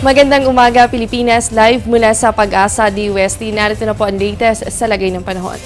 Magandang umaga, Pilipinas. Live mula sa Pag-asa DWST. Narito na po ang latest sa lagay ng panahon.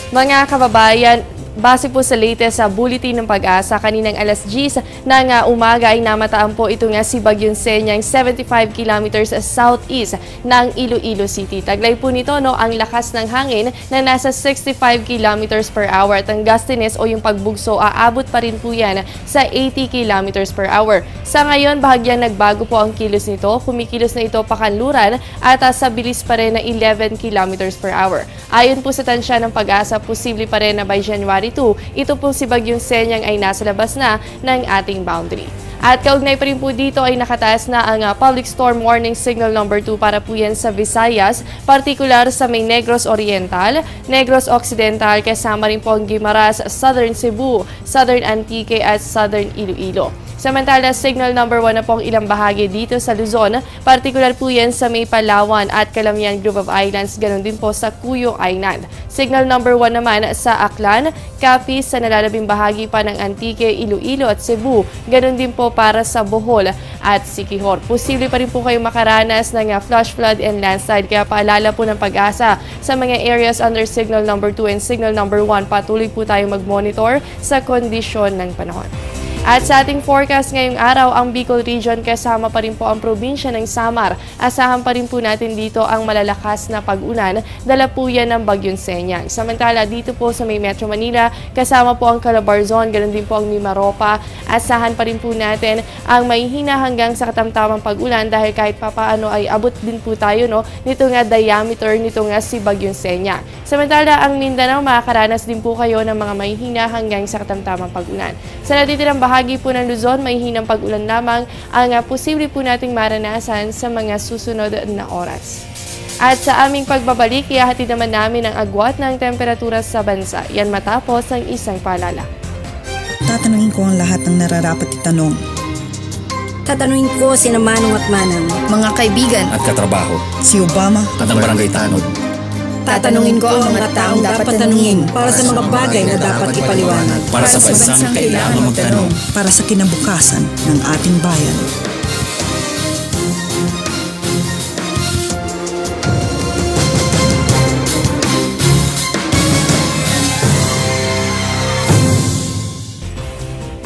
Mga kababayan, base po sa latest sa bulletin ng Pag-asa, kaninang alas 10 ng umaga ay namataan po ito nga si Bagyong Senyang 75 kilometers southeast ng Iloilo City. Taglay po nito ang lakas ng hangin na nasa 65 kilometers per hour at ang gustiness o yung pagbugso aabot pa rin po yan sa 80 kilometers per hour. Sa ngayon, bahagyang nagbago po ang kilos nito. Kumikilos na ito pakanluran at sa bilis pa rin na 11 kilometers per hour. Ayon po sa tansya ng Pag-asa, posible pa rin na by January 2, ito po si Bagyong Senyang ay nasa labas na ng ating boundary. At kaugnay pa rin po dito ay nakataas na ang Public Storm Warning Signal number 2 para po yan sa Visayas, partikular sa may Negros Oriental, Negros Occidental, kasama rin po ang Guimaras, Southern Cebu, Southern Antique at Southern Iloilo. Samantala, signal number 1 na po ang ilang bahagi dito sa Luzon, partikular po yan sa may Palawan at Calamian Group of Islands, ganun din po sa Cuyo Island. Signal number 1 naman sa Aklan, Capiz, sa nalalabing bahagi pa ng Antique, Iloilo at Cebu, ganun din po para sa Bohol at Siquijor. Posible pa rin po kayong makaranas ng flash flood and landslide, kaya paalala po ng Pag-asa sa mga areas under signal number 2 and signal number 1, patuloy po tayong mag-monitor sa kondisyon ng panahon. At sa ating forecast ngayong araw, ang Bicol Region kasama pa rin po ang probinsya ng Samar. Asahan pa rin po natin dito ang malalakas na pag-ulan, dala po yan ng Bagyong Senyang. Samantala dito po sa may Metro Manila, kasama po ang Calabarzon, ganoon din po ang Mimaropa. Asahan pa rin po natin ang may hina hanggang sa katamtamang pag-ulan dahil kahit papaano ay abot din po tayo nito nga diameter nito nga si Bagyong Senyang. Samantala ang Mindanao, makakaranas din po kayo ng mga may hina hanggang sa katamtamang pag-ulan. Sa natitirang bahagi po ng Luzon, may hinang pag-ulan lamang ang posible po nating maranasan sa mga susunod na oras. At sa aming pagbabalik, ihahatid naman namin ang agwat ng temperatura sa bansa. Yan matapos ang isang paalala. Tatanungin ko ang lahat ng nararapat itanong. Tatanungin ko sina Manong at Manang, mga kaibigan at katrabaho, Si Obama at ang barangay tanod. tatanungin ko ang mga taong dapat tanungin para sa mga bagay na dapat ipaliwanag. Para sa bansang kailangan magtanong. para sa kinabukasan ng ating bayan.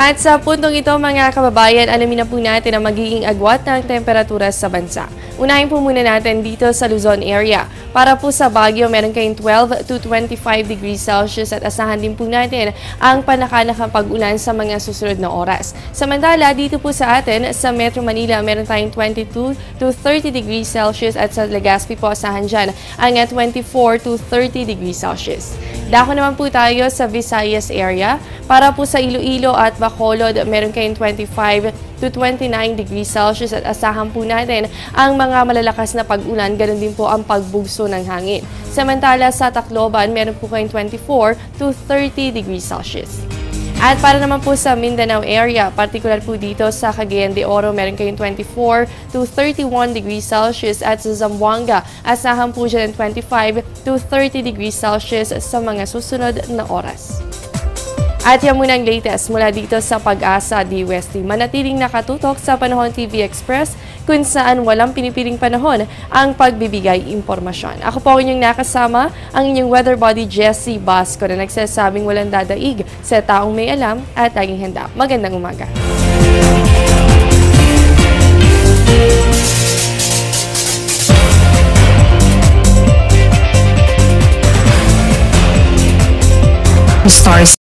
At sa puntong ito mga kababayan, alamin na po natin ang magiging agwat ng temperatura sa bansa. Unahin po muna natin dito sa Luzon area. Para po sa Baguio, meron kayong 12 to 25 degrees Celsius at asahan din po natin ang panakanakang pag-ulan sa mga susunod na oras. Samantala, dito po sa atin, sa Metro Manila, meron tayong 22 to 30 degrees Celsius at sa Legazpi po asahan dyan ang 24 to 30 degrees Celsius. Dako naman po tayo sa Visayas area. Para po sa Iloilo at Bacolod, meron kayong 25 to 29 degrees Celsius at asahan po natin ang mga malalakas na pag-ulan, ganoon din po ang pagbugso ng hangin. Samantala sa Tacloban, meron po kayong 24 to 30 degrees Celsius. At para naman po sa Mindanao area, particular po dito sa Cagayan de Oro, meron kayong 24 to 31 degrees Celsius at sa Zamboanga, asahan po dyan ng 25 to 30 degrees Celsius sa mga susunod na oras. At yan muna ang latest mula dito sa Pag-asa DWST. Manatiling nakatutok sa Panahon TV Express kung saan walang pinipiling panahon ang pagbibigay impormasyon. Ako po ang inyong nakasama, ang inyong weather body Jessie Basco na nagsasabing walang dadaig sa taong may alam at laging handa. Magandang umaga. stars.